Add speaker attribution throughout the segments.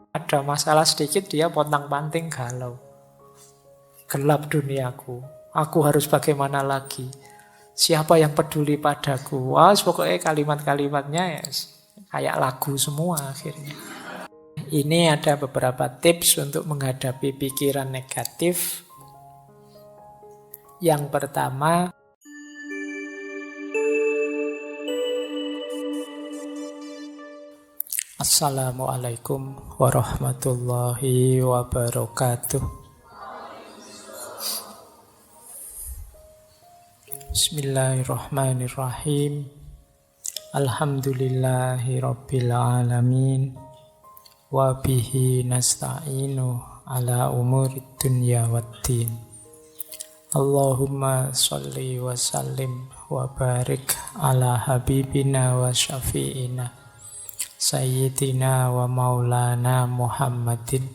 Speaker 1: Ada masalah sedikit dia pontang-panting galau. Gelap duniaku. Aku harus bagaimana lagi? Siapa yang peduli padaku? Wah, pokoknya kalimat-kalimatnya ya kayak lagu semua akhirnya. Ini ada beberapa tips untuk menghadapi pikiran negatif. Yang pertama, Assalamualaikum warahmatullahi wabarakatuh. Bismillahirrahmanirrahim. Alhamdulillahi rabbil alamin. Wa bihi nasta'inu ala umurid dunya waddin. Allahumma sholli wa sallim wa barik ala habibina wa syafi'ina Sayyidina wa maulana Muhammadin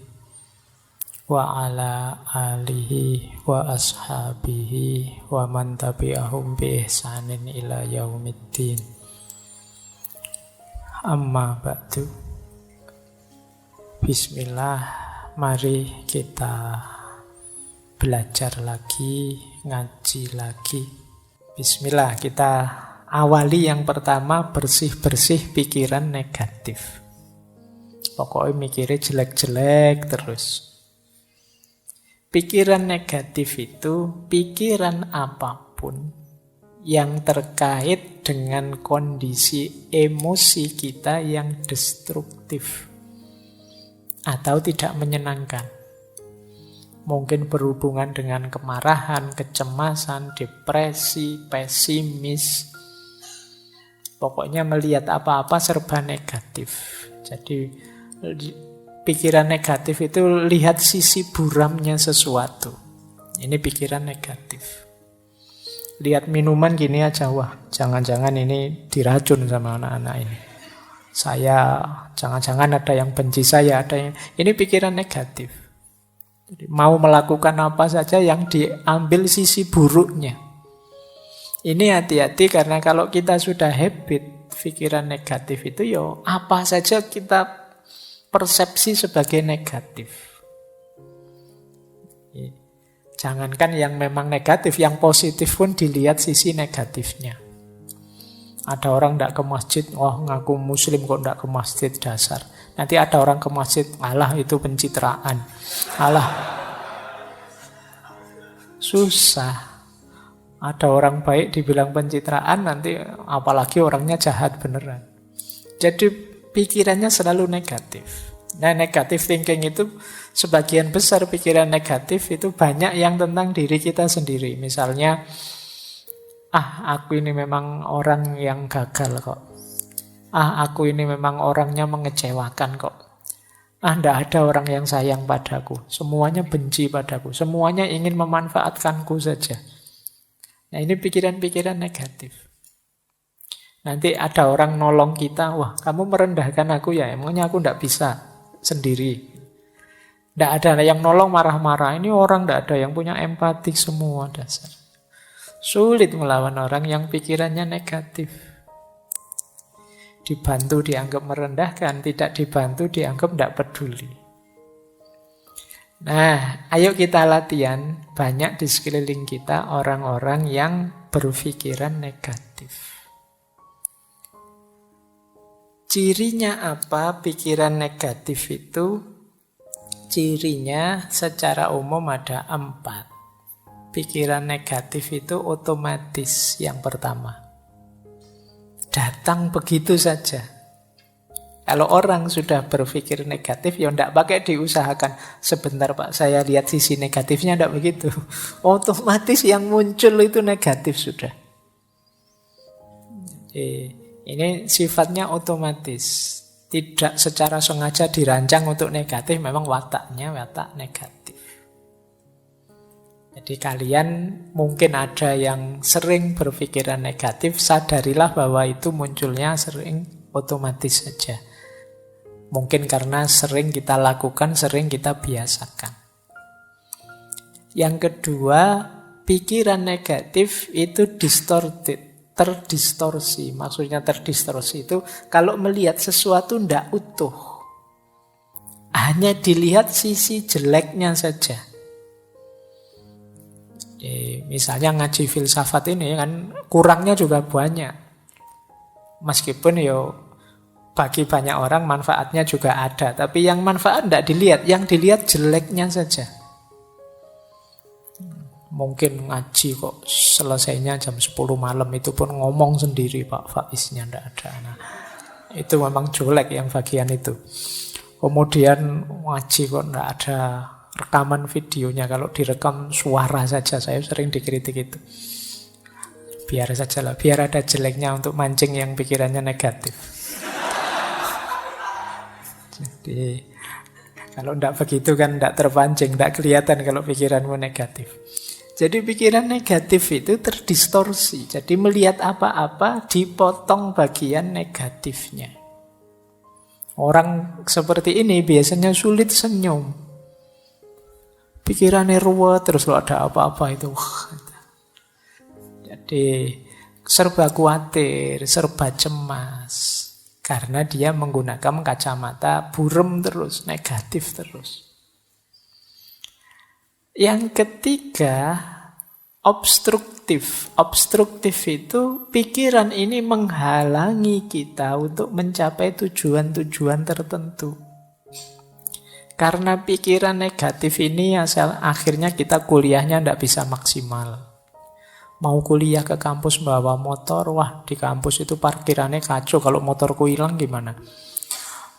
Speaker 1: wa ala alihi wa ashabihi wa man tabi'ahum bi ihsanin ila yaumiddin. Amma ba'du. Bismillah, mari kita belajar lagi, ngaji lagi. Bismillah, kita awali yang pertama, bersih-bersih pikiran negatif. Pokoknya mikirnya jelek-jelek terus. Pikiran negatif itu pikiran apapun yang terkait dengan kondisi emosi kita yang destruktif atau tidak menyenangkan. Mungkin berhubungan dengan kemarahan, kecemasan, depresi, pesimis. Pokoknya melihat apa-apa serba negatif. Jadi pikiran negatif itu lihat sisi buramnya sesuatu. Ini pikiran negatif. Lihat minuman gini aja, wah jangan-jangan ini diracun sama anak-anak ini. Saya, jangan-jangan ada yang benci saya, ada yang... Ini pikiran negatif. Jadi, mau melakukan apa saja yang diambil sisi buruknya. Ini hati-hati karena kalau kita sudah habit pikiran negatif itu ya apa saja kita persepsi sebagai negatif. Jangankan yang memang negatif, yang positif pun dilihat sisi negatifnya. Ada orang tidak ke masjid, wah ngaku muslim kok tidak ke masjid, dasar. Nanti ada orang ke masjid, alah itu pencitraan. Alah, susah. Ada orang baik dibilang pencitraan, nanti apalagi orangnya jahat beneran. Jadi pikirannya selalu negatif. Nah, negatif thinking itu sebagian besar pikiran negatif itu banyak yang tentang diri kita sendiri. Misalnya, aku ini memang orang yang gagal kok. Aku ini memang orangnya mengecewakan kok. Tidak ada orang yang sayang padaku. Semuanya benci padaku. Semuanya ingin memanfaatkanku saja. Nah, ini pikiran-pikiran negatif. Nanti ada orang nolong kita, wah kamu merendahkan aku ya, emangnya aku tidak bisa sendiri. Tidak ada yang nolong marah-marah, ini orang tidak ada yang punya empati semua dasar. Sulit melawan orang yang pikirannya negatif. Dibantu dianggap merendahkan, tidak dibantu dianggap tidak peduli. Nah, ayo kita latihan. Banyak di sekeliling kita orang-orang yang berpikiran negatif. Cirinya apa pikiran negatif itu? Cirinya secara umum ada 4. Pikiran negatif itu otomatis yang pertama. Datang begitu saja. Kalau orang sudah berpikir negatif, ya tidak pakai diusahakan. Sebentar Pak, saya lihat sisi negatifnya, tidak begitu. Otomatis yang muncul itu negatif sudah. Ini sifatnya otomatis. Tidak secara sengaja dirancang untuk negatif, memang wataknya watak negatif. Jadi kalian mungkin ada yang sering berpikiran negatif, sadarilah bahwa itu munculnya sering otomatis saja. Mungkin karena sering kita lakukan, sering kita biasakan. Yang kedua, pikiran negatif itu distorted, terdistorsi. Maksudnya terdistorsi itu kalau melihat sesuatu tidak utuh. hanya dilihat sisi jeleknya saja. Misalnya ngaji filsafat ini kan kurangnya juga banyak. Meskipun bagi banyak orang manfaatnya juga ada. Tapi yang manfaat tidak dilihat, yang dilihat jeleknya saja. Mungkin ngaji kok selesainya jam 10 malam, itu pun ngomong sendiri Pak Faiznya tidak ada. Nah, itu memang jelek yang bagian itu. Kemudian ngaji kok tidak ada rekaman videonya, kalau direkam suara saja, saya sering dikritik itu. Biar saja lah, biar ada jeleknya untuk mancing yang pikirannya negatif. Jadi kalau tidak begitu kan tidak terpancing, tidak kelihatan kalau pikiranmu negatif. Jadi pikiran negatif itu terdistorsi. Jadi melihat apa-apa dipotong bagian negatifnya. Orang seperti ini biasanya sulit senyum. Pikirannya ruwet, terus kalau ada apa-apa itu. Jadi serba khawatir, serba cemas. Karena dia menggunakan kacamata buram terus, negatif terus. Yang ketiga, obstruktif. Obstruktif itu pikiran ini menghalangi kita untuk mencapai tujuan-tujuan tertentu. Karena pikiran negatif ini akhirnya kita kuliahnya tidak bisa maksimal. Mau kuliah ke kampus bawa motor, wah di kampus itu parkirannya kacau, kalau motorku hilang gimana?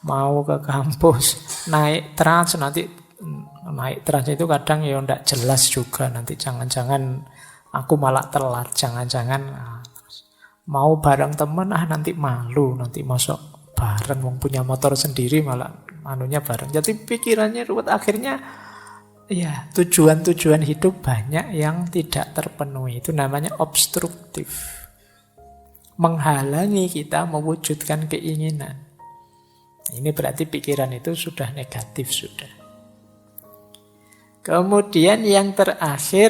Speaker 1: Mau ke kampus naik trans, nanti naik trans itu kadang tidak jelas juga, nanti jangan-jangan aku malah telat, jangan-jangan mau bareng temen, nanti malu, nanti masuk bareng, wong punya motor sendiri malah anunya bareng. Jadi pikirannya ruwet, akhirnya ya tujuan-tujuan hidup banyak yang tidak terpenuhi. Itu namanya obstruktif. Menghalangi kita mewujudkan keinginan. Ini berarti pikiran itu sudah negatif sudah. Kemudian yang terakhir,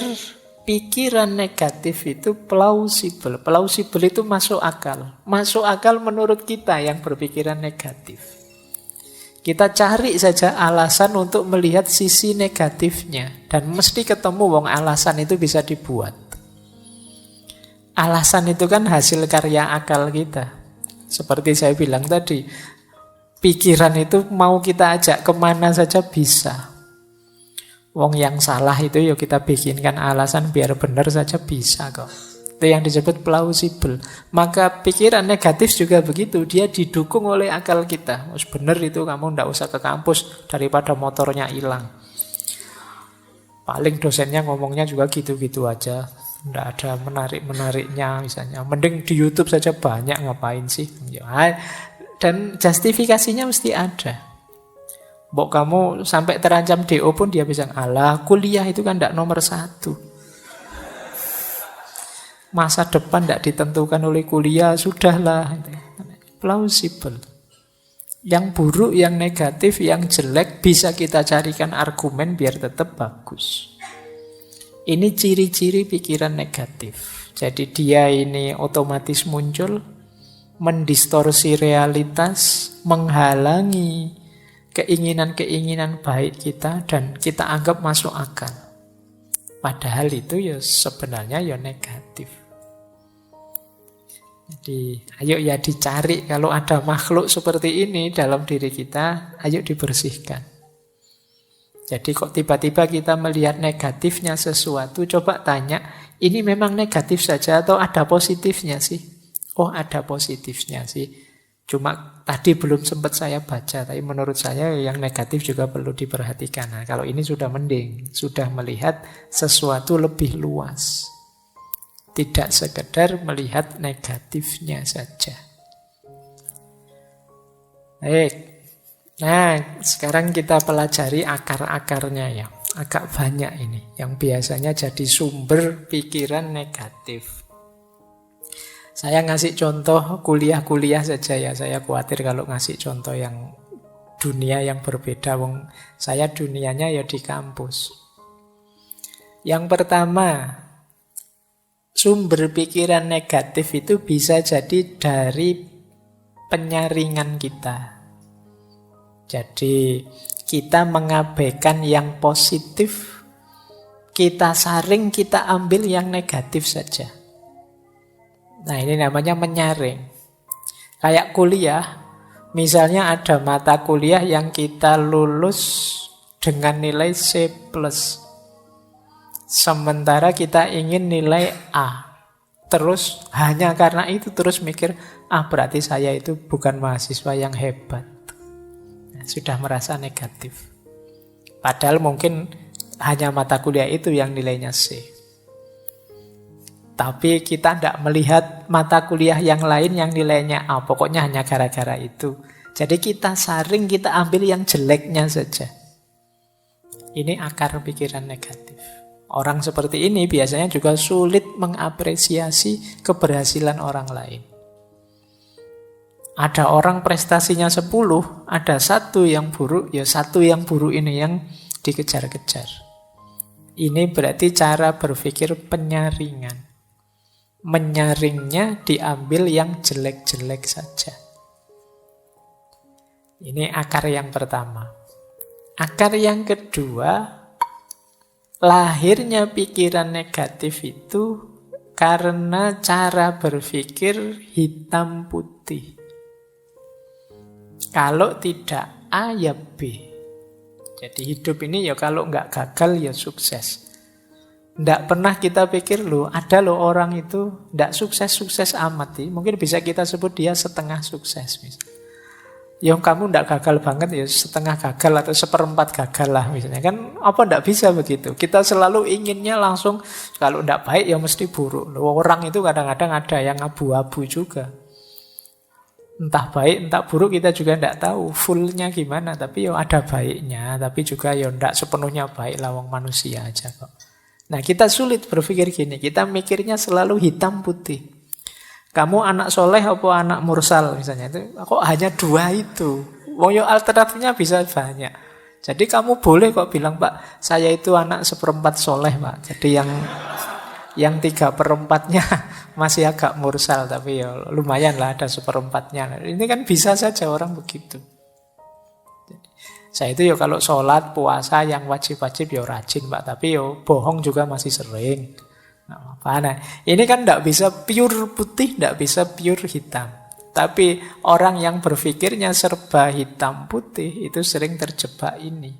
Speaker 1: pikiran negatif itu plausible. Plausible itu masuk akal. Masuk akal menurut kita yang berpikiran negatif. Kita cari saja alasan untuk melihat sisi negatifnya. Dan mesti ketemu wong alasan itu bisa dibuat. Alasan itu kan hasil karya akal kita. Seperti saya bilang tadi, pikiran itu mau kita ajak kemana saja bisa. Wong yang salah itu ya kita bikinkan alasan biar benar saja bisa kok. Itu yang disebut plausible. Maka pikiran negatif juga begitu. Dia didukung oleh akal kita. Benar itu, kamu tidak usah ke kampus daripada motornya hilang. Paling dosennya ngomongnya juga gitu-gitu aja. Tidak ada menarik-menariknya misalnya. Mending di YouTube saja banyak, ngapain sih? Dan justifikasinya mesti ada. Mbok kamu sampai terancam DO pun dia bisa, alah kuliah itu kan tidak nomor 1. Masa depan tidak ditentukan oleh kuliah, sudahlah. Plausible. Yang buruk, yang negatif, yang jelek bisa kita carikan argumen biar tetap bagus. Ini ciri-ciri pikiran negatif. Jadi dia ini otomatis muncul, mendistorsi realitas, menghalangi keinginan-keinginan baik kita, dan kita anggap masuk akal. Padahal itu ya sebenarnya ya negatif. Jadi ayo ya dicari, kalau ada makhluk seperti ini dalam diri kita, ayo dibersihkan. Jadi kok tiba-tiba kita melihat negatifnya sesuatu, coba tanya, ini memang negatif saja atau ada positifnya sih? Oh ada positifnya sih. Cuma tadi belum sempat saya baca, tapi menurut saya yang negatif juga perlu diperhatikan. Nah, kalau ini sudah mending, sudah melihat sesuatu lebih luas. Tidak sekedar melihat negatifnya saja. Baik. Nah, sekarang kita pelajari akar-akarnya ya. Agak banyak ini, yang biasanya jadi sumber pikiran negatif. Saya ngasih contoh kuliah-kuliah saja ya. Saya khawatir kalau ngasih contoh yang dunia yang berbeda. Wong saya dunianya ya di kampus. Yang pertama, sumber pikiran negatif itu bisa jadi dari penyaringan kita. Jadi Kita mengabaikan yang positif, kita saring, kita ambil yang negatif saja. Nah, ini namanya menyaring. Kayak kuliah, misalnya ada mata kuliah yang kita lulus dengan nilai C+. Sementara kita ingin nilai A. Terus hanya karena itu terus mikir, berarti saya itu bukan mahasiswa yang hebat. Nah, sudah merasa negatif. Padahal mungkin hanya mata kuliah itu yang nilainya C. Tapi kita tidak melihat mata kuliah yang lain yang nilainya A. Pokoknya hanya gara-gara itu. Jadi kita saring, kita ambil yang jeleknya saja. Ini akar pikiran negatif. Orang seperti ini biasanya juga sulit mengapresiasi keberhasilan orang lain. Ada orang prestasinya 10, ada satu yang buruk, ya satu yang buruk ini yang dikejar-kejar. Ini berarti cara berpikir penyaringan. Menyaringnya diambil yang jelek-jelek saja. Ini akar yang pertama. Akar yang kedua, lahirnya pikiran negatif itu karena cara berpikir hitam putih. Kalau tidak A ya B. Jadi hidup ini ya kalau nggak gagal ya sukses. Tidak pernah kita pikir ada orang itu tidak sukses-sukses amat. Mungkin bisa kita sebut dia setengah sukses. Yang kamu tidak gagal banget ya setengah gagal atau seperempat gagal lah misalnya. Kan apa tidak bisa begitu. Kita selalu inginnya langsung kalau tidak baik ya mesti buruk. Orang itu kadang-kadang ada yang abu-abu juga. Entah baik, entah buruk kita juga tidak tahu fullnya gimana. Tapi ya ada baiknya. Tapi juga ya tidak sepenuhnya baik lawang manusia aja kok. Nah, kita sulit berpikir gini. Kita mikirnya selalu hitam putih. Kamu anak soleh apa anak mursal misalnya. Itu kok hanya dua itu. Alternatifnya bisa banyak. Jadi kamu boleh kok bilang, Pak, saya itu anak seperempat soleh, Pak. Jadi yang 3/4-nya masih agak mursal. Tapi ya lumayan lah ada seperempatnya. Ini kan bisa saja orang begitu. Saya itu ya kalau sholat, puasa yang wajib-wajib ya rajin Pak. Tapi ya bohong juga masih sering. Nah, ini kan tidak bisa pure putih, tidak bisa pure hitam. Tapi orang yang berpikirnya serba hitam putih itu sering terjebak ini.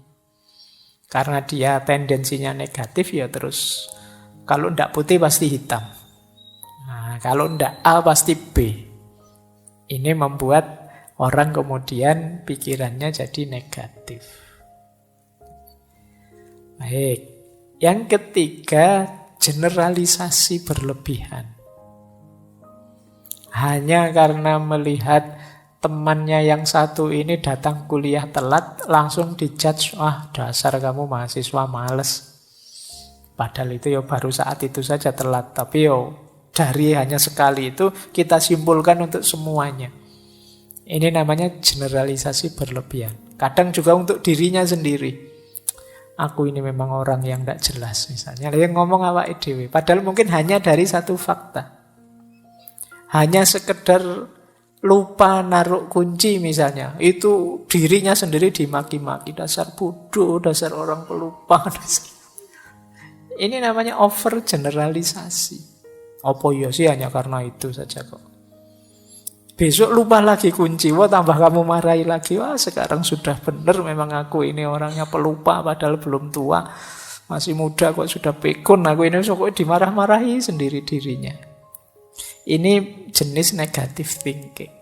Speaker 1: Karena dia tendensinya negatif ya terus. Kalau tidak putih pasti hitam. Nah, kalau tidak A pasti B. Ini membuat orang kemudian pikirannya jadi negatif. Baik. Yang ketiga, generalisasi berlebihan. Hanya karena melihat temannya yang satu ini datang kuliah telat, langsung dijudge, dasar kamu mahasiswa males. Padahal itu ya baru saat itu saja telat. Tapi dari hanya sekali itu kita simpulkan untuk semuanya. Ini namanya generalisasi berlebihan. Kadang juga untuk dirinya sendiri. Aku ini memang orang yang tidak jelas misalnya. Yang ngomong awake dhewe. Padahal mungkin hanya dari satu fakta. Hanya sekedar lupa naruh kunci misalnya. Itu dirinya sendiri dimaki-maki. Dasar bodoh, dasar orang pelupa. Ini namanya over generalisasi. Apa ya sih hanya karena itu saja kok. Besok lupa lagi kunci, tambah kamu marahi lagi. Sekarang sudah benar memang aku ini orangnya pelupa padahal belum tua. Masih muda kok sudah pikun. Aku ini kok dimarah-marahi sendiri dirinya. Ini jenis negative thinking.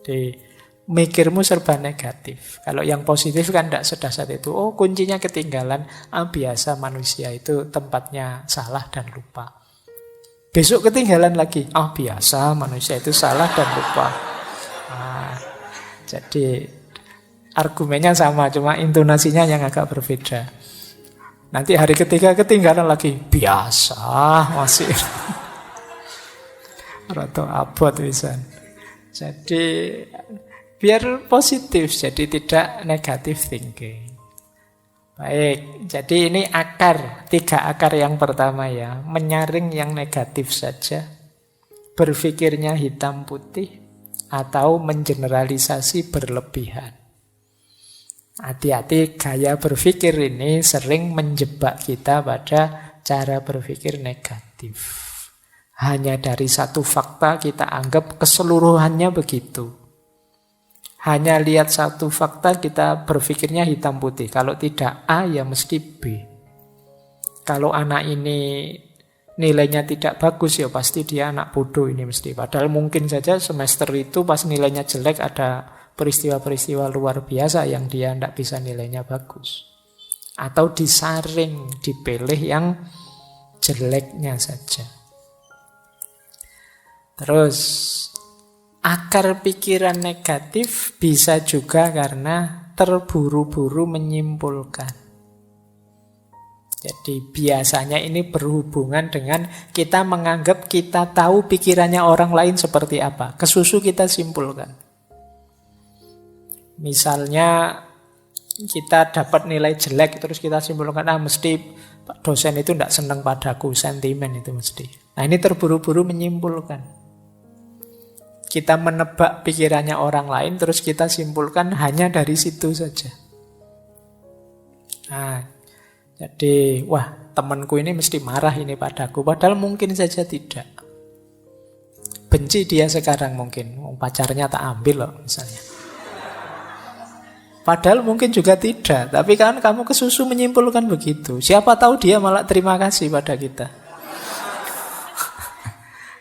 Speaker 1: Jadi mikirmu serba negatif. Kalau yang positif kan tidak sedasar itu. Kuncinya ketinggalan. Biasa manusia itu tempatnya salah dan lupa. Besok ketinggalan lagi. Biasa manusia itu salah dan lupa. Jadi argumennya sama, cuma intonasinya yang agak berbeda. Nanti hari ketiga ketinggalan lagi. Biasa masih. Atau abot wisan. Jadi biar positif, jadi tidak negative thinking. Baik, jadi ini akar, 3 akar yang pertama ya. Menyaring yang negatif saja, berpikirnya hitam putih, atau mengeneralisasi berlebihan. Hati-hati, gaya berpikir ini sering menjebak kita pada cara berpikir negatif. Hanya dari satu fakta kita anggap keseluruhannya begitu. Hanya lihat satu fakta kita berpikirnya hitam putih. Kalau tidak A ya mesti B. Kalau anak ini nilainya tidak bagus ya pasti dia anak bodoh ini mesti. Padahal mungkin saja semester itu pas nilainya jelek ada peristiwa-peristiwa luar biasa yang dia tidak bisa nilainya bagus. Atau disaring, dipilih yang jeleknya saja. Terus, akar pikiran negatif bisa juga karena terburu-buru menyimpulkan. Jadi biasanya ini berhubungan dengan kita menganggap kita tahu pikirannya orang lain seperti apa. Kesusu kita simpulkan. Misalnya kita dapat nilai jelek terus kita simpulkan mesti dosen itu tidak senang padaku, sentimen itu mesti. Nah ini terburu-buru menyimpulkan. Kita menebak pikirannya orang lain terus kita simpulkan hanya dari situ saja. Nah, jadi wah temanku ini mesti marah ini padaku, padahal mungkin saja tidak. Benci dia sekarang mungkin, pacarnya tak ambil loh misalnya. Padahal mungkin juga tidak, tapi kan kamu kesusu menyimpulkan begitu. Siapa tahu dia malah terima kasih pada kita.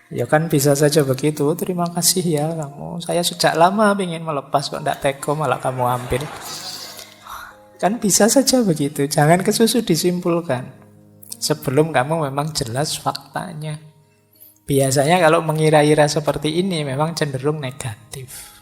Speaker 1: Ya kan bisa saja begitu, terima kasih ya kamu. Saya sejak lama ingin melepas kok tidak teko malah kamu ambil. Kan bisa saja begitu, jangan kesusu disimpulkan. Sebelum kamu memang jelas faktanya. Biasanya kalau mengira-ira seperti ini memang cenderung negatif.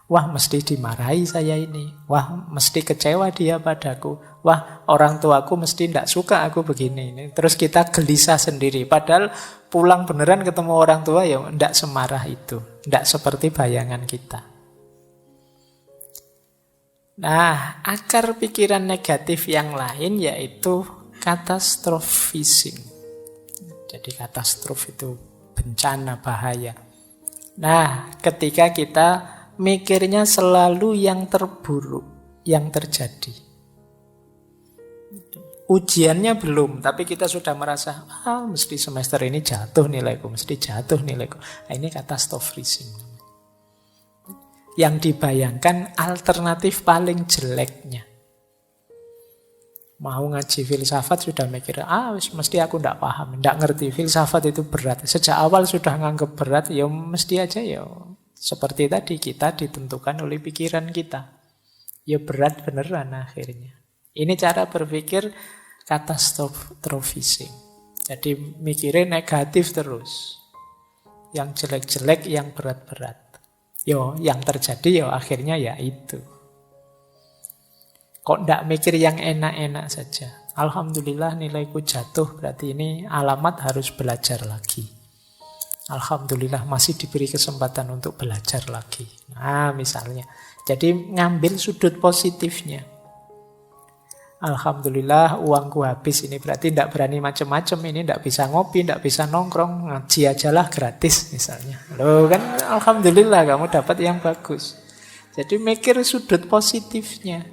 Speaker 1: Wah mesti dimarahi saya ini. Wah mesti kecewa dia padaku. Wah orang tuaku mesti tidak suka aku begini. Terus kita gelisah sendiri. Padahal pulang beneran ketemu orang tua ya tidak semarah itu. Tidak seperti bayangan kita. Nah akar pikiran negatif yang lain yaitu katastrofising. Jadi katastrof itu bencana, bahaya. Nah ketika kita mikirnya selalu yang terburuk yang terjadi. Ujiannya belum, tapi kita sudah merasa mesti semester ini jatuh nilaiku, mesti jatuh nilaiku. Nah, ini katastrofising. Yang dibayangkan alternatif paling jeleknya. Mau ngaji filsafat sudah mikir, mesti aku tidak paham, tidak ngerti, filsafat itu berat. Sejak awal sudah nganggap berat, ya mesti aja ya. Seperti tadi kita ditentukan oleh pikiran kita. Ya berat beneran akhirnya. Ini cara berpikir katastrofising. Jadi mikirnya negatif terus. Yang jelek-jelek, yang berat-berat. Yang terjadi akhirnya ya itu. Kok tidak mikir yang enak-enak saja. Alhamdulillah nilaiku jatuh, berarti ini alamat harus belajar lagi. Alhamdulillah masih diberi kesempatan untuk belajar lagi. Nah misalnya. Jadi ngambil sudut positifnya. Alhamdulillah uangku habis ini. Berarti tidak berani macam-macam ini. Tidak bisa ngopi, tidak bisa nongkrong. Ngaji ajalah gratis misalnya. Loh kan alhamdulillah kamu dapat yang bagus. Jadi mikir sudut positifnya.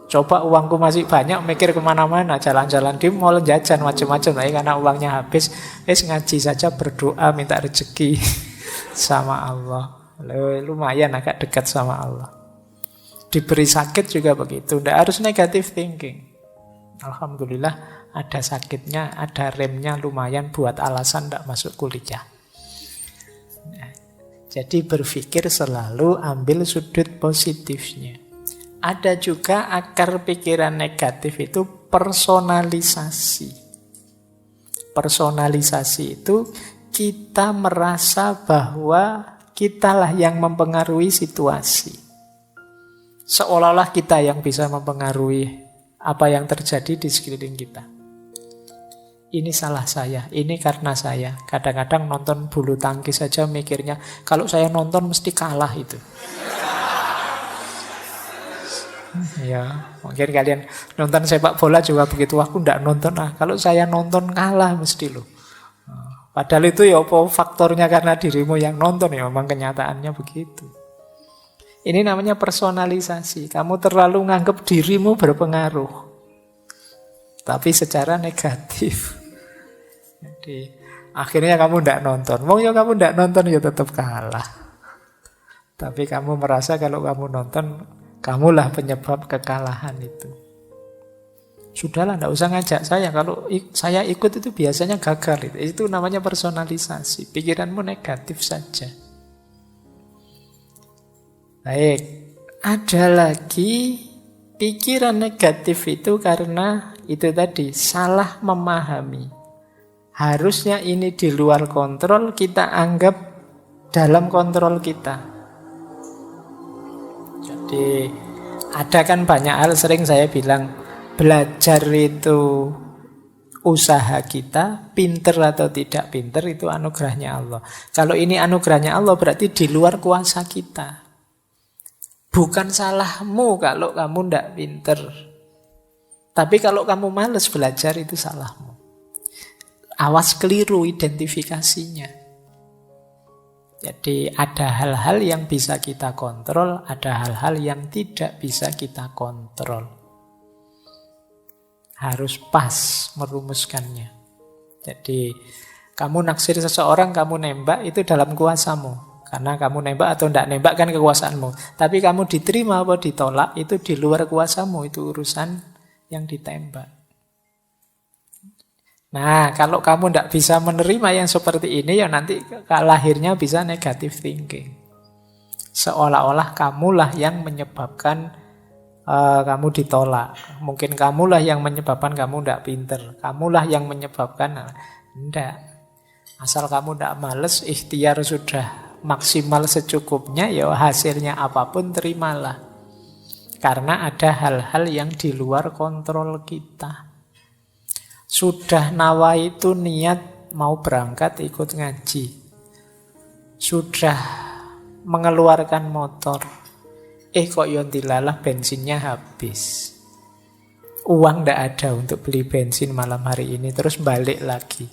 Speaker 1: Coba uangku masih banyak, mikir kemana-mana, jalan-jalan di mall, jajan macam-macam. Tapi karena uangnya habis, ngaji saja, berdoa, minta rezeki sama Allah. Lumayan agak dekat sama Allah. Diberi sakit juga begitu, tidak harus negative thinking. Alhamdulillah ada sakitnya, ada remnya, lumayan buat alasan tidak masuk kuliah. Nah, jadi berpikir selalu ambil sudut positifnya. Ada juga akar pikiran negatif itu personalisasi. Personalisasi itu kita merasa bahwa kitalah yang mempengaruhi situasi. Seolah-olah kita yang bisa mempengaruhi apa yang terjadi di sekeliling kita. Ini salah saya, ini karena saya. Kadang-kadang nonton bulu tangkis saja mikirnya, kalau saya nonton mesti kalah itu. Ya, mungkin kalian nonton sepak bola juga begitu. Aku ndak nonton, kalau saya nonton kalah mesti loh. Padahal itu ya apa faktornya karena dirimu yang nonton ya, memang kenyataannya begitu. Ini namanya personalisasi. Kamu terlalu nganggap dirimu berpengaruh. Tapi secara negatif. Jadi akhirnya kamu tidak nonton. Mau ya kamu tidak nonton ya tetap kalah. Tapi kamu merasa kalau kamu nonton, kamulah penyebab kekalahan itu. Sudahlah, tidak usah ngajak saya. Kalau saya ikut itu biasanya gagal. Itu namanya personalisasi. Pikiranmu negatif saja. Baik, ada lagi pikiran negatif itu karena itu tadi, salah memahami. Harusnya ini di luar kontrol, kita anggap dalam kontrol kita. Jadi ada kan banyak hal, sering saya bilang, belajar itu usaha kita, pinter atau tidak pinter itu anugerahnya Allah. Kalau ini anugerahnya Allah berarti di luar kuasa kita. Bukan salahmu kalau kamu tidak pinter. Tapi kalau kamu malas belajar itu salahmu. Awas keliru identifikasinya. Jadi ada hal-hal yang bisa kita kontrol, ada hal-hal yang tidak bisa kita kontrol. Harus pas merumuskannya. Jadi kamu naksir seseorang, kamu nembak, itu dalam kuasamu. Karena kamu nembak atau tidak nembak kan kekuasaanmu. Tapi kamu diterima atau ditolak, itu di luar kuasamu. Itu urusan yang ditembak. Nah, kalau kamu tidak bisa menerima yang seperti ini, ya nanti lahirnya bisa negative thinking. Seolah-olah kamulah yang menyebabkan kamu ditolak. Mungkin kamulah yang menyebabkan kamu tidak pinter. Kamulah yang menyebabkan. Tidak. Asal kamu tidak males, ikhtiar sudah maksimal secukupnya, ya hasilnya apapun terimalah. Karena ada hal-hal yang di luar kontrol kita. Sudah nawa itu niat mau berangkat ikut ngaji. Sudah mengeluarkan motor. Kok yontilalah bensinnya habis. Uang tidak ada untuk beli bensin malam hari ini, terus balik lagi.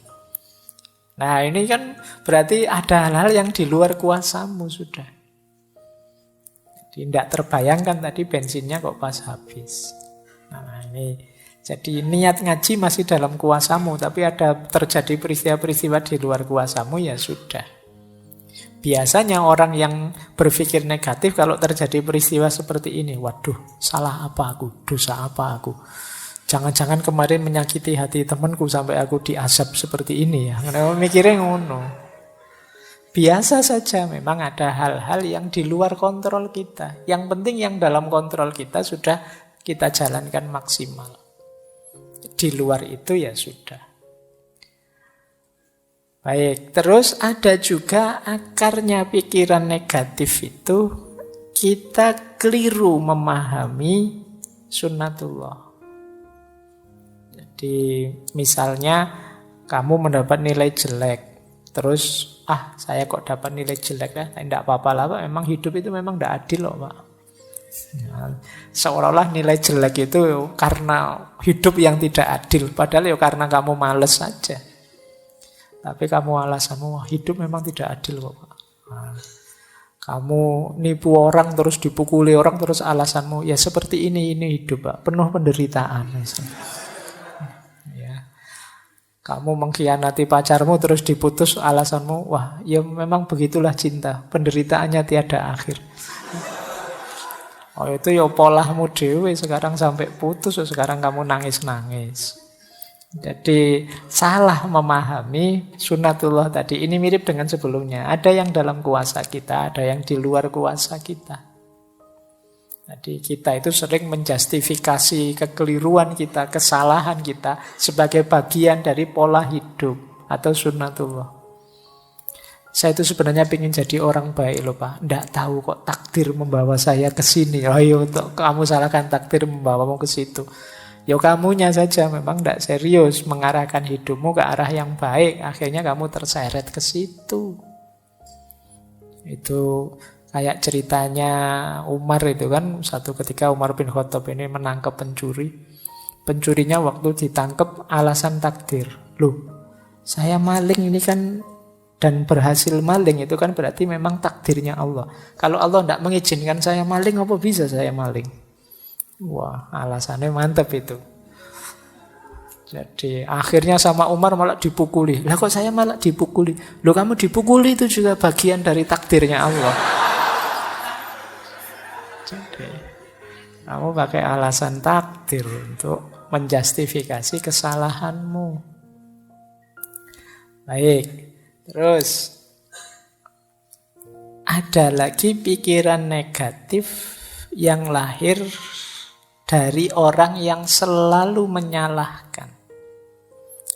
Speaker 1: Nah ini kan berarti ada hal-hal yang di luar kuasamu sudah. Jadi tidak terbayangkan tadi bensinnya kok pas habis. Nah ini, jadi niat ngaji masih dalam kuasamu, tapi ada terjadi peristiwa-peristiwa di luar kuasamu, ya sudah. Biasanya orang yang berpikir negatif kalau terjadi peristiwa seperti ini, waduh, salah apa aku, dosa apa aku. Jangan-jangan kemarin menyakiti hati temanku sampai aku diazab seperti ini ya. Karena mikirnya ngono. Biasa saja, memang ada hal-hal yang di luar kontrol kita. Yang penting yang dalam kontrol kita sudah kita jalankan maksimal. Di luar itu ya sudah. Baik, terus ada juga akarnya pikiran negatif itu kita keliru memahami sunnatullah. Jadi misalnya kamu mendapat nilai jelek, terus saya kok dapat nilai jelek ya, tidak apa-apa lah Pak, memang hidup itu memang tidak adil loh Pak. Ya, seolah-olah nilai jelek itu karena hidup yang tidak adil, padahal ya karena kamu males saja. Tapi kamu alasanmu, hidup memang tidak adil kok Pak. Nah, kamu nipu orang terus dipukuli orang terus alasanmu, ya seperti ini hidup Pak, penuh penderitaan. Ya. Kamu mengkhianati pacarmu terus diputus, alasanmu, wah ya memang begitulah cinta, penderitaannya tiada akhir. Oh itu ya polahmu dewe, sekarang sampai putus, sekarang kamu nangis-nangis. Jadi salah memahami sunnatullah tadi. Ini mirip dengan sebelumnya. Ada yang dalam kuasa kita, ada yang di luar kuasa kita. Jadi kita itu sering menjustifikasi kekeliruan kita, kesalahan kita sebagai bagian dari pola hidup atau sunnatullah. Saya itu sebenarnya ingin jadi orang baik loh Pak. Tidak tahu kok takdir membawa saya ke sini. Ayo kamu salahkan takdir membawamu ke situ. Ya kamunya saja memang tidak serius mengarahkan hidupmu ke arah yang baik. Akhirnya kamu terseret ke situ. Itu kayak ceritanya Umar itu kan. Satu ketika Umar bin Khattab ini menangkap pencuri. Pencurinya waktu ditangkap alasan takdir. Loh, saya maling ini kan dan berhasil maling, itu kan berarti memang takdirnya Allah. Kalau Allah tidak mengizinkan saya maling, apa bisa saya maling? Wah, alasannya mantap itu. Jadi akhirnya sama Umar malah dipukuli. Lah kok saya malah dipukuli? Loh, kamu dipukuli itu juga bagian dari takdirnya Allah. Jadi kamu pakai alasan takdir untuk menjustifikasi kesalahanmu. Baik, terus ada lagi pikiran negatif yang lahir dari orang yang selalu menyalahkan,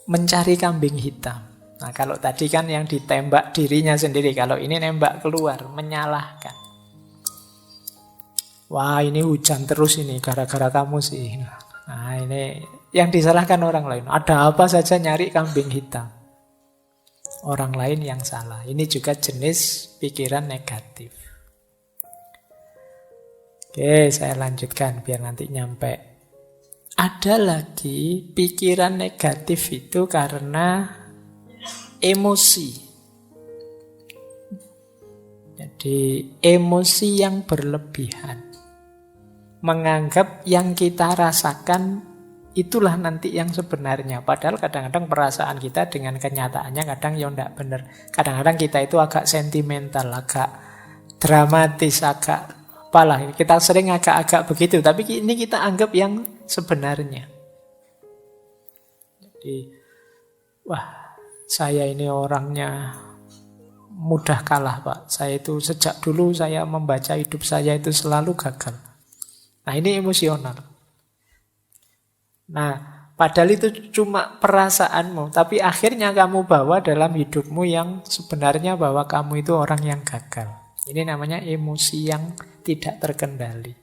Speaker 1: mencari kambing hitam. Nah, kalau tadi kan yang ditembak dirinya sendiri, kalau ini nembak keluar, menyalahkan. Wah, ini hujan terus ini gara-gara kamu sih. Nah, ini yang disalahkan orang lain. Ada apa saja nyari kambing hitam. Orang lain yang salah. Ini juga jenis pikiran negatif. Oke, saya lanjutkan biar nanti nyampe. Ada lagi pikiran negatif itu karena emosi. Jadi emosi yang berlebihan. Menganggap yang kita rasakan itulah nanti yang sebenarnya. Padahal kadang-kadang perasaan kita dengan kenyataannya kadang ya tidak benar. Kadang-kadang kita itu agak sentimental, agak dramatis, agak apalah. Kita sering agak-agak begitu. Tapi ini kita anggap yang sebenarnya. Jadi, wah, saya ini orangnya mudah kalah, Pak. Saya itu sejak dulu saya membaca hidup saya itu selalu gagal. Nah, ini emosional. Nah, padahal itu cuma perasaanmu, tapi akhirnya kamu bawa dalam hidupmu yang sebenarnya bahwa kamu itu orang yang gagal. Ini namanya emosi yang tidak terkendali.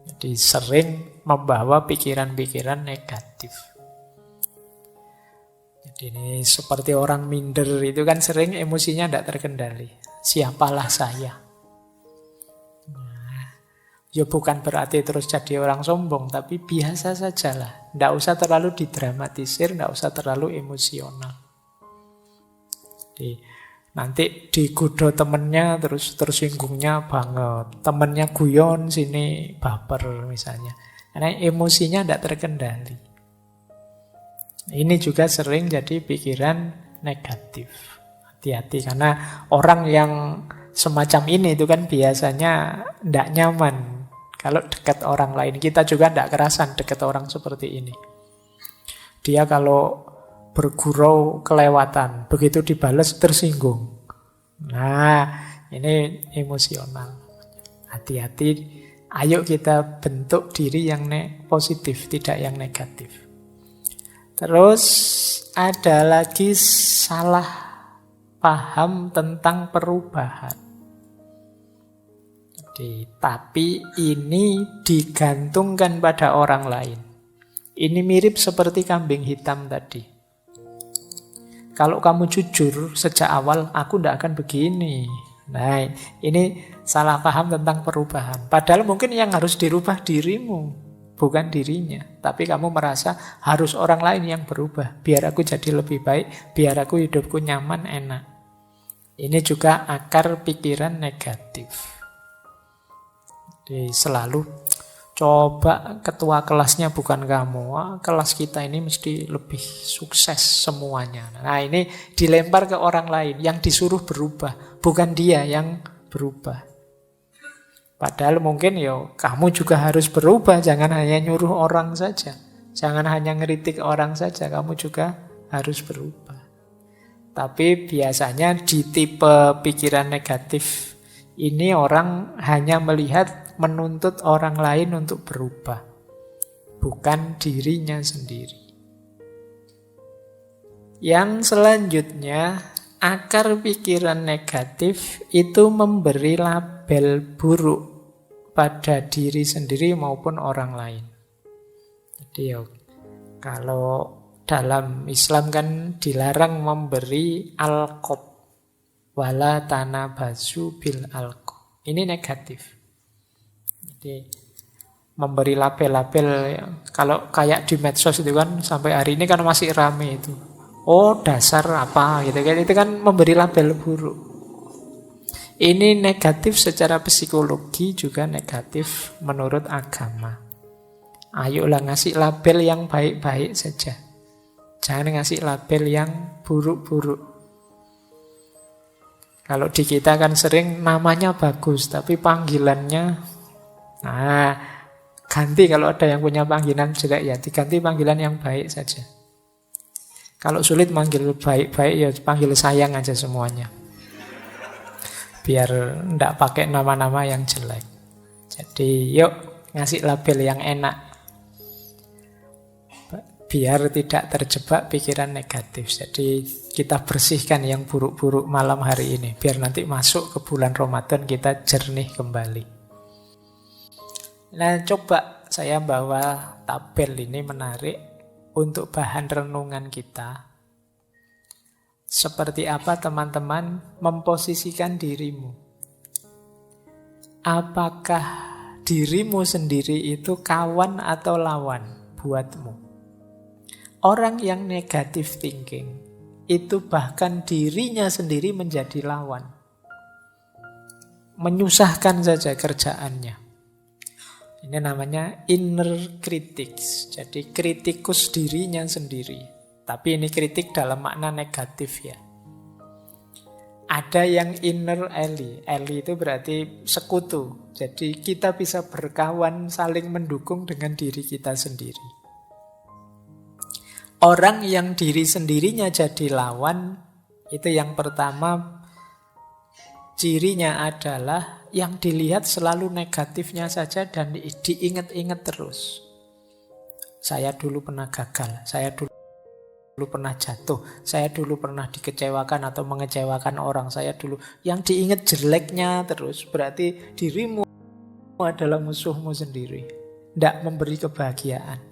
Speaker 1: Jadi sering membawa pikiran-pikiran negatif. Jadi ini seperti orang minder itu kan sering emosinya tidak terkendali. Siapalah saya? Ya bukan berarti terus jadi orang sombong, tapi biasa sajalah. Tidak usah terlalu didramatisir, tidak usah terlalu emosional. Jadi, nanti digoda temennya terus tersinggungnya banget. Temennya guyon, sini baper misalnya. Karena emosinya tidak terkendali. Ini juga sering jadi pikiran negatif. Hati-hati, karena orang yang semacam ini itu kan biasanya tidak nyaman kalau dekat orang lain. Kita juga tidak kerasan dekat orang seperti ini. Dia kalau bergurau kelewatan, begitu dibalas tersinggung. Nah, ini emosional. Hati-hati, ayo kita bentuk diri yang positif, tidak yang negatif. Terus ada lagi salah paham tentang perubahan. Tapi ini digantungkan pada orang lain. Ini mirip seperti kambing hitam tadi. Kalau kamu jujur sejak awal, aku tidak akan begini. Nah, ini salah paham tentang perubahan. Padahal mungkin yang harus dirubah dirimu, bukan dirinya. Tapi kamu merasa harus orang lain yang berubah. Biar aku jadi lebih baik, biar aku hidupku nyaman, enak. Ini juga akar pikiran negatif. Jadi selalu coba ketua kelasnya bukan kamu. Wah, kelas kita ini mesti lebih sukses semuanya. Nah, ini dilempar ke orang lain yang disuruh berubah, bukan dia yang berubah. Padahal mungkin kamu juga harus berubah, jangan hanya nyuruh orang saja. Jangan hanya ngeritik orang saja, kamu juga harus berubah. Tapi biasanya di tipe pikiran negatif ini orang hanya melihat menuntut orang lain untuk berubah, bukan dirinya sendiri. Yang selanjutnya, akar pikiran negatif itu memberi label buruk pada diri sendiri maupun orang lain. Jadi kalau dalam Islam kan dilarang memberi alqab, wala tanabazu bil alqab. Ini negatif. Jadi memberi label-label, kalau kayak di medsos itu kan sampai hari ini kan masih rame itu. Oh, dasar apa gitu kan. Itu kan memberi label buruk. Ini negatif secara psikologi, juga negatif menurut agama. Ayolah ngasih label yang baik-baik saja. Jangan ngasih label yang buruk-buruk. Kalau di kita kan sering namanya bagus, tapi panggilannya, nah, ganti kalau ada yang punya panggilan jelek ya, diganti panggilan yang baik saja. Kalau sulit manggil baik-baik ya panggil sayang aja semuanya. Biar ndak pakai nama-nama yang jelek. Jadi yuk ngasih label yang enak. Biar tidak terjebak pikiran negatif. Jadi kita bersihkan yang buruk-buruk malam hari ini. Biar nanti masuk ke bulan Ramadan kita jernih kembali. Nah, coba saya bawa tabel ini menarik untuk bahan renungan kita. Seperti apa teman-teman memposisikan dirimu? Apakah dirimu sendiri itu kawan atau lawan buatmu? Orang yang negative thinking itu bahkan dirinya sendiri menjadi lawan. Menyusahkan saja kerjaannya. Ini namanya inner critics. Jadi kritikus dirinya sendiri. Tapi ini kritik dalam makna negatif ya. Ada yang inner ally. Ally itu berarti sekutu. Jadi kita bisa berkawan saling mendukung dengan diri kita sendiri. Orang yang diri sendirinya jadi lawan, itu yang pertama, cirinya adalah yang dilihat selalu negatifnya saja dan diingat-ingat terus. Saya dulu pernah gagal, saya dulu pernah jatuh, saya dulu pernah dikecewakan atau mengecewakan orang, saya dulu yang diingat jeleknya terus. Berarti dirimu adalah musuhmu sendiri, tidak memberi kebahagiaan.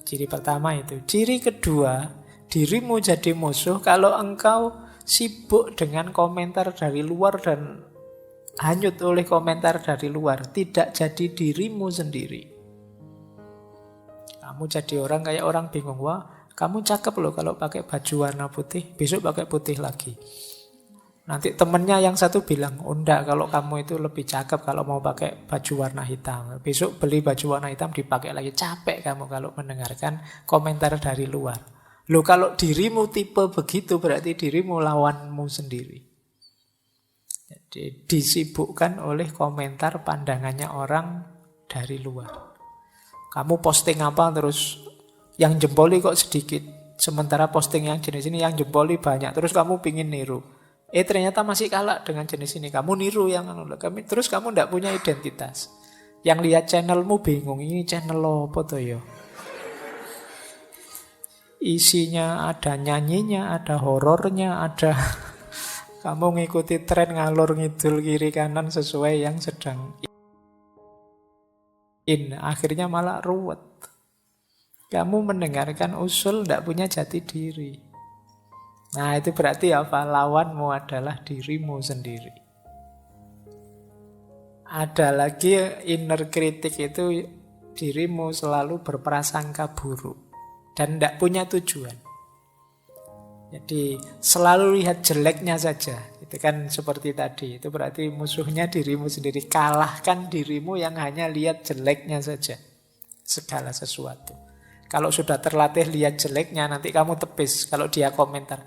Speaker 1: Ciri pertama itu. Ciri kedua, dirimu jadi musuh kalau engkau sibuk dengan komentar dari luar dan hanyut oleh komentar dari luar, tidak jadi dirimu sendiri. Kamu jadi orang kayak orang bingung, wah kamu cakep loh kalau pakai baju warna putih, besok pakai putih lagi. Nanti temennya yang satu bilang, oh enggak, kalau kamu itu lebih cakep kalau mau pakai baju warna hitam. Besok beli baju warna hitam dipakai lagi. Capek kamu kalau mendengarkan komentar dari luar. Loh kalau dirimu tipe begitu berarti dirimu lawanmu sendiri. Jadi disibukkan oleh komentar pandangannya orang dari luar. Kamu posting apa terus yang jempoli kok sedikit. Sementara posting yang jenis ini yang jempoli banyak. Terus kamu pingin niru. Ternyata masih kalah dengan jenis ini. Kamu niru yang terus kamu tidak punya identitas. Yang lihat channelmu bingung, ini channel apa tuh ya? Isinya ada nyanyinya, ada horornya, ada kamu ngikuti tren ngalor ngidul kiri kanan sesuai yang sedang akhirnya malah ruwet. Kamu mendengarkan usul tidak punya jati diri. Nah itu berarti apa? Lawanmu adalah dirimu sendiri. Ada lagi inner critic itu dirimu selalu berprasangka buruk dan tidak punya tujuan. Jadi selalu lihat jeleknya saja. Itu kan seperti tadi. Itu berarti musuhnya dirimu sendiri. Kalahkan dirimu yang hanya lihat jeleknya saja. Segala sesuatu. Kalau sudah terlatih lihat jeleknya, nanti kamu tepis. Kalau dia komentar,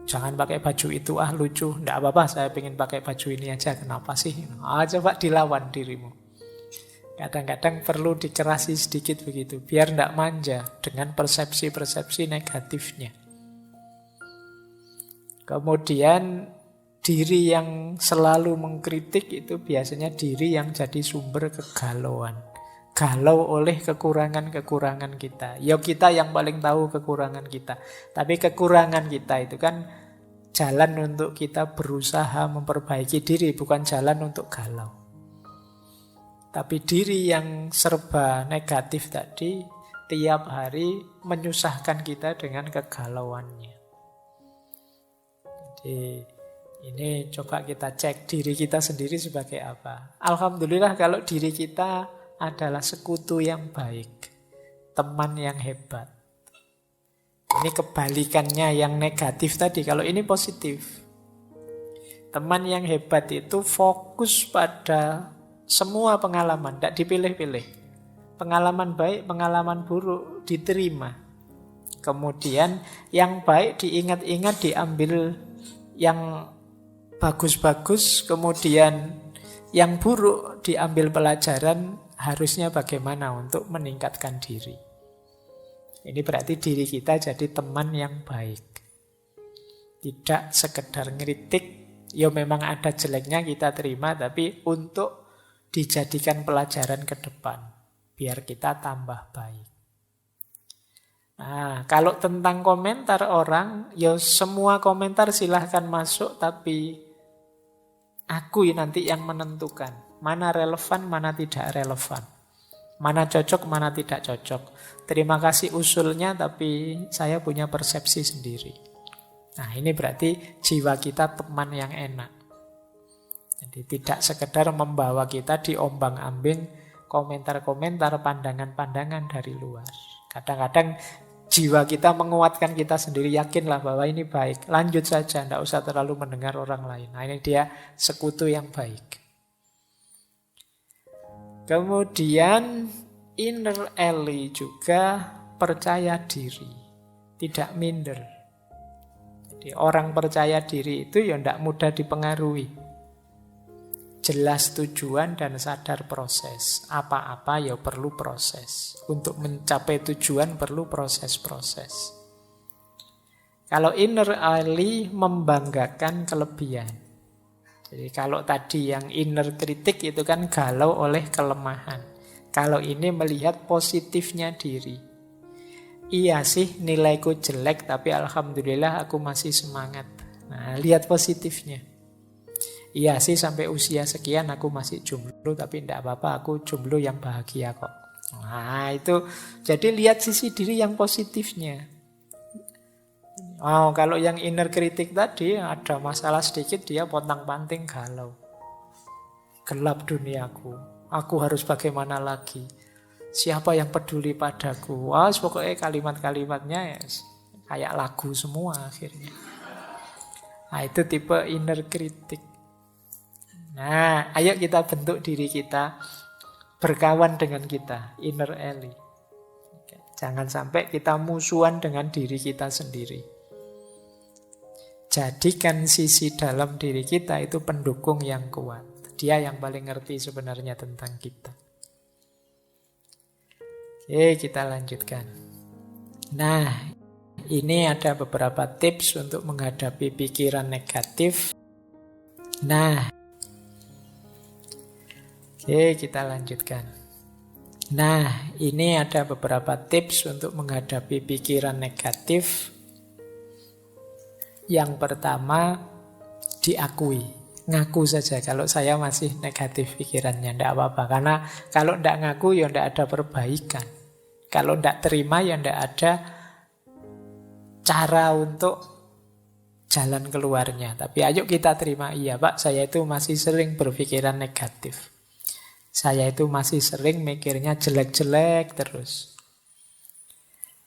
Speaker 1: jangan pakai baju itu, lucu. Tidak apa-apa, saya ingin pakai baju ini aja. Kenapa sih? Coba dilawan dirimu. Kadang-kadang perlu dikerasi sedikit begitu. Biar tidak manja dengan persepsi-persepsi negatifnya. Kemudian diri yang selalu mengkritik itu biasanya diri yang jadi sumber kegalauan. Galau oleh kekurangan-kekurangan kita. Ya kita yang paling tahu kekurangan kita. Tapi kekurangan kita itu kan jalan untuk kita berusaha memperbaiki diri, bukan jalan untuk galau. Tapi diri yang serba negatif tadi tiap hari menyusahkan kita dengan kegalauannya. Jadi ini coba kita cek diri kita sendiri sebagai apa. Alhamdulillah kalau diri kita adalah sekutu yang baik, teman yang hebat. Ini kebalikannya yang negatif tadi. Kalau ini positif. Teman yang hebat itu fokus pada semua pengalaman, tidak dipilih-pilih. Pengalaman baik, pengalaman buruk diterima. Kemudian yang baik diingat-ingat, diambil yang bagus-bagus, kemudian yang buruk diambil pelajaran harusnya bagaimana untuk meningkatkan diri. Ini berarti diri kita jadi teman yang baik. Tidak sekedar ngeritik, ya memang ada jeleknya kita terima, tapi untuk dijadikan pelajaran ke depan, biar kita tambah baik. Nah, kalau tentang komentar orang, ya semua komentar silahkan masuk, tapi aku nanti yang menentukan. Mana relevan, mana tidak relevan. Mana cocok, mana tidak cocok. Terima kasih usulnya, tapi saya punya persepsi sendiri. Nah, ini berarti jiwa kita teman yang enak. Jadi tidak sekedar membawa kita diombang-ambing komentar-komentar, pandangan-pandangan dari luar. Kadang-kadang jiwa kita menguatkan kita sendiri, yakinlah bahwa ini baik. Lanjut saja, tidak usah terlalu mendengar orang lain. Nah, ini dia sekutu yang baik. Kemudian inner ally juga percaya diri, tidak minder. Jadi orang percaya diri itu ya tidak mudah dipengaruhi. Jelas tujuan dan sadar proses. Apa-apa ya perlu proses. Untuk mencapai tujuan perlu proses-proses. Kalau inner ally membanggakan kelebihan. Jadi kalau tadi yang inner kritik itu kan galau oleh kelemahan. Kalau ini melihat positifnya diri. Iya sih nilaiku jelek, tapi alhamdulillah aku masih semangat. Nah, lihat positifnya. Iya sih sampai usia sekian aku masih jomblo, tapi tidak apa-apa, aku jomblo yang bahagia kok. Nah itu, jadi lihat sisi diri yang positifnya. Oh, kalau yang inner kritik tadi ada masalah sedikit dia pontang-panting galau. Gelap duniaku. Aku harus bagaimana lagi? Siapa yang peduli padaku? Wah, pokoknya kalimat-kalimatnya ya kayak lagu semua akhirnya. Nah, itu tipe inner kritik. Nah, ayo kita bentuk diri kita berkawan dengan kita, inner ally. Jangan sampai kita musuhan dengan diri kita sendiri. Jadikan sisi dalam diri kita itu pendukung yang kuat. Dia yang paling ngerti sebenarnya tentang kita. Oke, kita lanjutkan. Nah, ini ada beberapa tips untuk menghadapi pikiran negatif. Nah, oke, kita lanjutkan. Nah, ini ada beberapa tips untuk menghadapi pikiran negatif. Yang pertama, diakui. Ngaku saja kalau saya masih negatif pikirannya, tidak apa-apa. Karena kalau tidak ngaku ya tidak ada perbaikan. Kalau tidak terima ya tidak ada cara untuk jalan keluarnya. Tapi ayo kita terima, iya Pak, saya itu masih sering berpikiran negatif. Saya itu masih sering mikirnya jelek-jelek terus.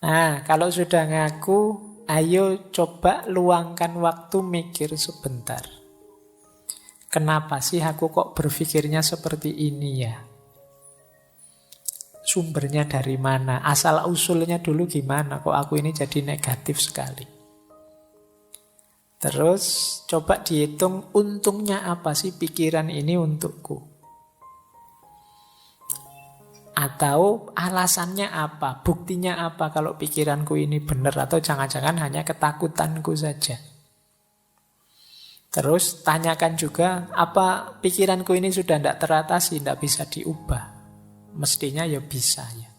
Speaker 1: Nah, kalau sudah ngaku, ayo coba luangkan waktu mikir sebentar. Kenapa sih aku kok berpikirnya seperti ini ya? Sumbernya dari mana? Asal-usulnya dulu gimana? Kok aku ini jadi negatif sekali? Terus coba dihitung untungnya apa sih pikiran ini untukku? Atau alasannya apa? Buktinya apa kalau pikiranku ini benar? Atau jangan-jangan hanya ketakutanku saja? Terus tanyakan juga, apa pikiranku ini sudah tidak teratasi, tidak bisa diubah? Mestinya ya bisa ya.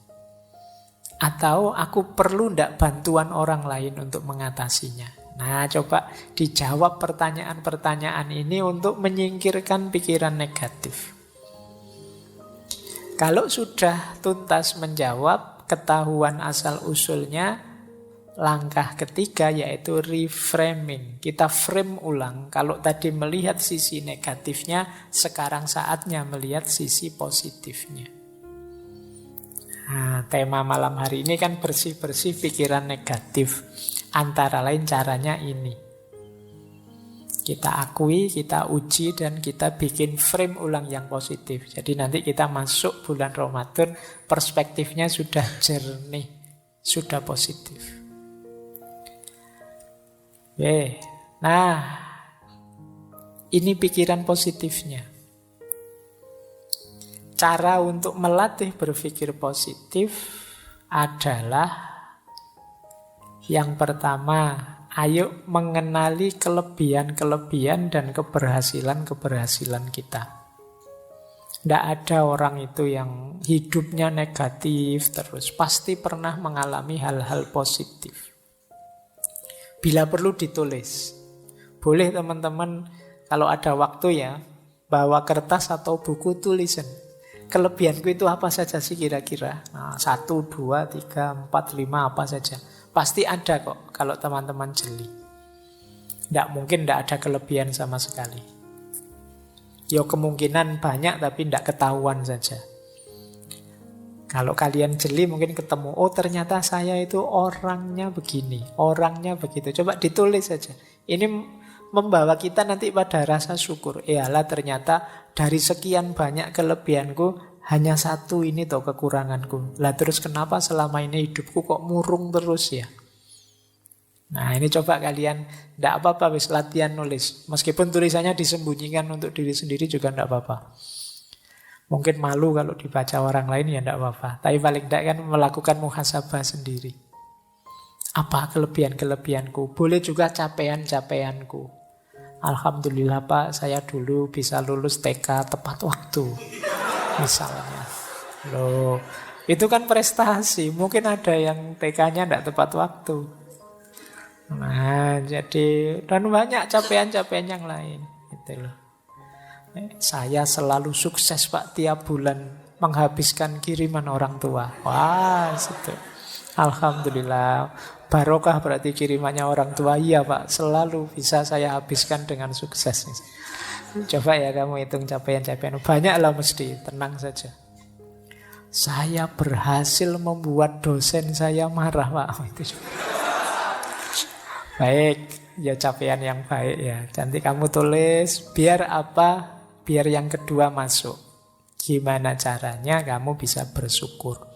Speaker 1: Atau aku perlu tidak bantuan orang lain untuk mengatasinya? Nah, coba dijawab pertanyaan-pertanyaan ini untuk menyingkirkan pikiran negatif. Kalau sudah tuntas menjawab, ketahuan asal-usulnya, langkah ketiga yaitu reframing. Kita frame ulang. Kalau tadi melihat sisi negatifnya, sekarang saatnya melihat sisi positifnya. Nah, tema malam hari ini kan bersih-bersih pikiran negatif. Antara lain caranya ini. Kita akui, kita uji, dan kita bikin frame ulang yang positif. Jadi nanti kita masuk bulan Ramadan, perspektifnya sudah jernih, sudah positif. Oke, nah ini pikiran positifnya. Cara untuk melatih berpikir positif adalah yang pertama, ayo mengenali kelebihan-kelebihan dan keberhasilan-keberhasilan kita. Tidak ada orang itu yang hidupnya negatif terus. Pasti pernah mengalami hal-hal positif. Bila perlu ditulis. Boleh teman-teman kalau ada waktu ya, bawa kertas atau buku tulisan. Kelebihanku itu apa saja sih kira-kira? Nah, 1, 2, 3, 4, 5 apa saja. Pasti ada kok kalau teman-teman jeli. Tidak mungkin tidak ada kelebihan sama sekali. Ya kemungkinan banyak tapi tidak ketahuan saja. Kalau kalian jeli mungkin ketemu, oh ternyata saya itu orangnya begini, orangnya begitu. Coba ditulis saja. Ini membawa kita nanti pada rasa syukur. Iyalah ternyata dari sekian banyak kelebihanku, hanya satu ini toh kekuranganku. Lah terus kenapa selama ini hidupku kok murung terus ya? Nah ini coba kalian, tidak apa-apa wis latihan nulis. Meskipun tulisannya disembunyikan untuk diri sendiri juga tidak apa-apa. Mungkin malu kalau dibaca orang lain ya tidak apa-apa. Tapi paling tidak kan melakukan muhasabah sendiri. Apa kelebihan-kelebihanku? Boleh juga capaian-capaianku. Alhamdulillah Pak, saya dulu bisa lulus TK tepat waktu. Misalnya. Loh, itu kan prestasi. Mungkin ada yang TK-nya tidak tepat waktu. Nah, jadi dan banyak capaian-capaian yang lain. Gitu loh. Saya selalu sukses Pak, tiap bulan menghabiskan kiriman orang tua. Wah, situ. Alhamdulillah. Barokah berarti kirimannya orang tua. Iya Pak, selalu bisa saya habiskan dengan sukses. Coba ya kamu hitung capaian-capaian. Banyaklah mesti, tenang saja. Saya berhasil membuat dosen saya marah Pak. Itu juga. Baik, ya capaian yang baik ya. Nanti kamu tulis, biar apa? Biar yang kedua masuk. Gimana caranya kamu bisa bersyukur?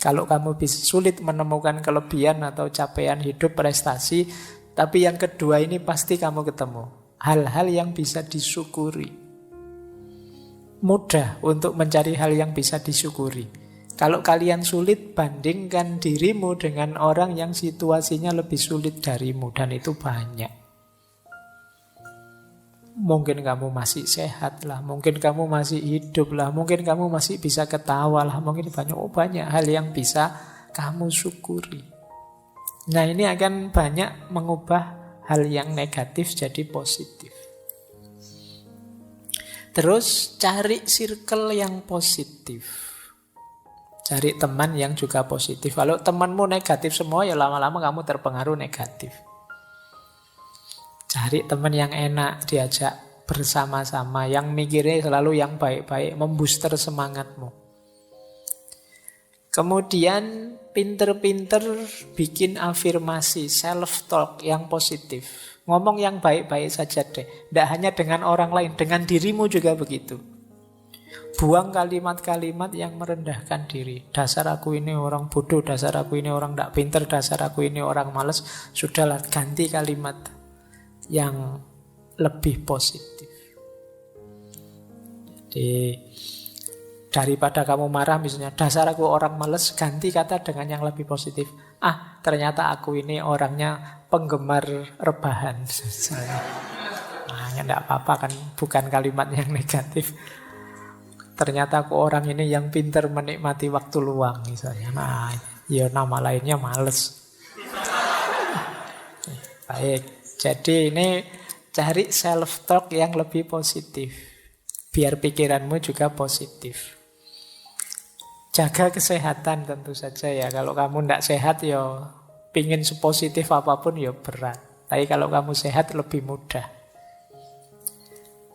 Speaker 1: Kalau kamu bisa sulit menemukan kelebihan atau capaian hidup prestasi, tapi yang kedua ini pasti kamu ketemu. Hal-hal yang bisa disyukuri. Mudah untuk mencari hal yang bisa disyukuri. Kalau kalian sulit, bandingkan dirimu dengan orang yang situasinya lebih sulit darimu. Dan itu banyak. Mungkin kamu masih sehat lah, mungkin kamu masih hidup lah, mungkin kamu masih bisa ketawa lah, mungkin banyak hal yang bisa kamu syukuri. Nah ini akan banyak mengubah hal yang negatif jadi positif. Terus cari circle yang positif. Cari teman yang juga positif. Kalau temanmu negatif semua ya lama-lama kamu terpengaruh negatif. Cari teman yang enak, diajak bersama-sama, yang mikirnya selalu yang baik-baik, membooster semangatmu. Kemudian pinter-pinter bikin afirmasi, self-talk yang positif. Ngomong yang baik-baik saja deh. Tidak hanya dengan orang lain, dengan dirimu juga begitu. Buang kalimat-kalimat yang merendahkan diri. Dasar aku ini orang bodoh, dasar aku ini orang tidak pinter, dasar aku ini orang malas. Sudahlah, ganti kalimat yang lebih positif. Jadi daripada kamu marah misalnya, dasar aku orang males, ganti kata dengan yang lebih positif. Ah, ternyata aku ini orangnya penggemar rebahan misalnya. Nah, ya enggak apa-apa kan, bukan kalimat yang negatif. Ternyata aku orang ini yang pintar menikmati waktu luang misalnya. Nah, ya nama lainnya males. Baik. Jadi ini cari self-talk yang lebih positif. Biar pikiranmu juga positif. Jaga kesehatan tentu saja ya. Kalau kamu tidak sehat ya pingin sepositif apapun ya berat. Tapi kalau kamu sehat lebih mudah.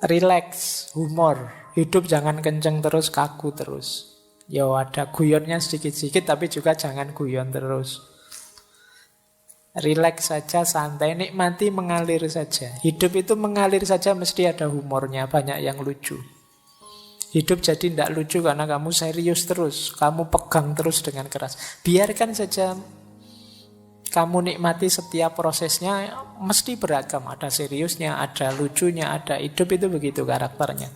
Speaker 1: Relax, humor. Hidup jangan kenceng terus, kaku terus. Yo ada guyonnya sedikit-sedikit, tapi juga jangan guyon terus. Relax saja, santai, nikmati, mengalir saja. Hidup itu mengalir saja, mesti ada humornya, banyak yang lucu. Hidup jadi tidak lucu karena kamu serius terus, kamu pegang terus dengan keras. Biarkan saja kamu nikmati setiap prosesnya, mesti beragam. Ada seriusnya, ada lucunya, ada. Hidup itu begitu karakternya.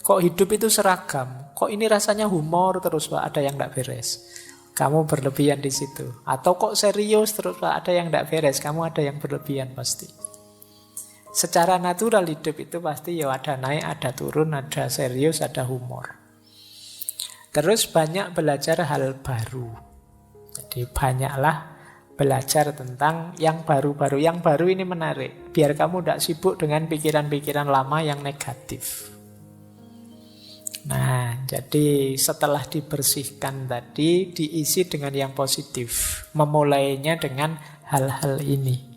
Speaker 1: Kok hidup itu seragam? Kok ini rasanya humor terus, Pak? Ada yang tidak beres. Kamu berlebihan di situ. Atau kok serius terus, Pak? Ada yang tidak beres. Kamu ada yang berlebihan pasti. Secara natural hidup itu pasti ya ada naik, ada turun, ada serius, ada humor. Terus banyak belajar hal baru. Jadi banyaklah belajar tentang yang baru-baru. Yang baru ini menarik. Biar kamu tidak sibuk dengan pikiran-pikiran lama yang negatif. Nah, jadi setelah dibersihkan tadi, diisi dengan yang positif. Memulainya dengan hal-hal ini.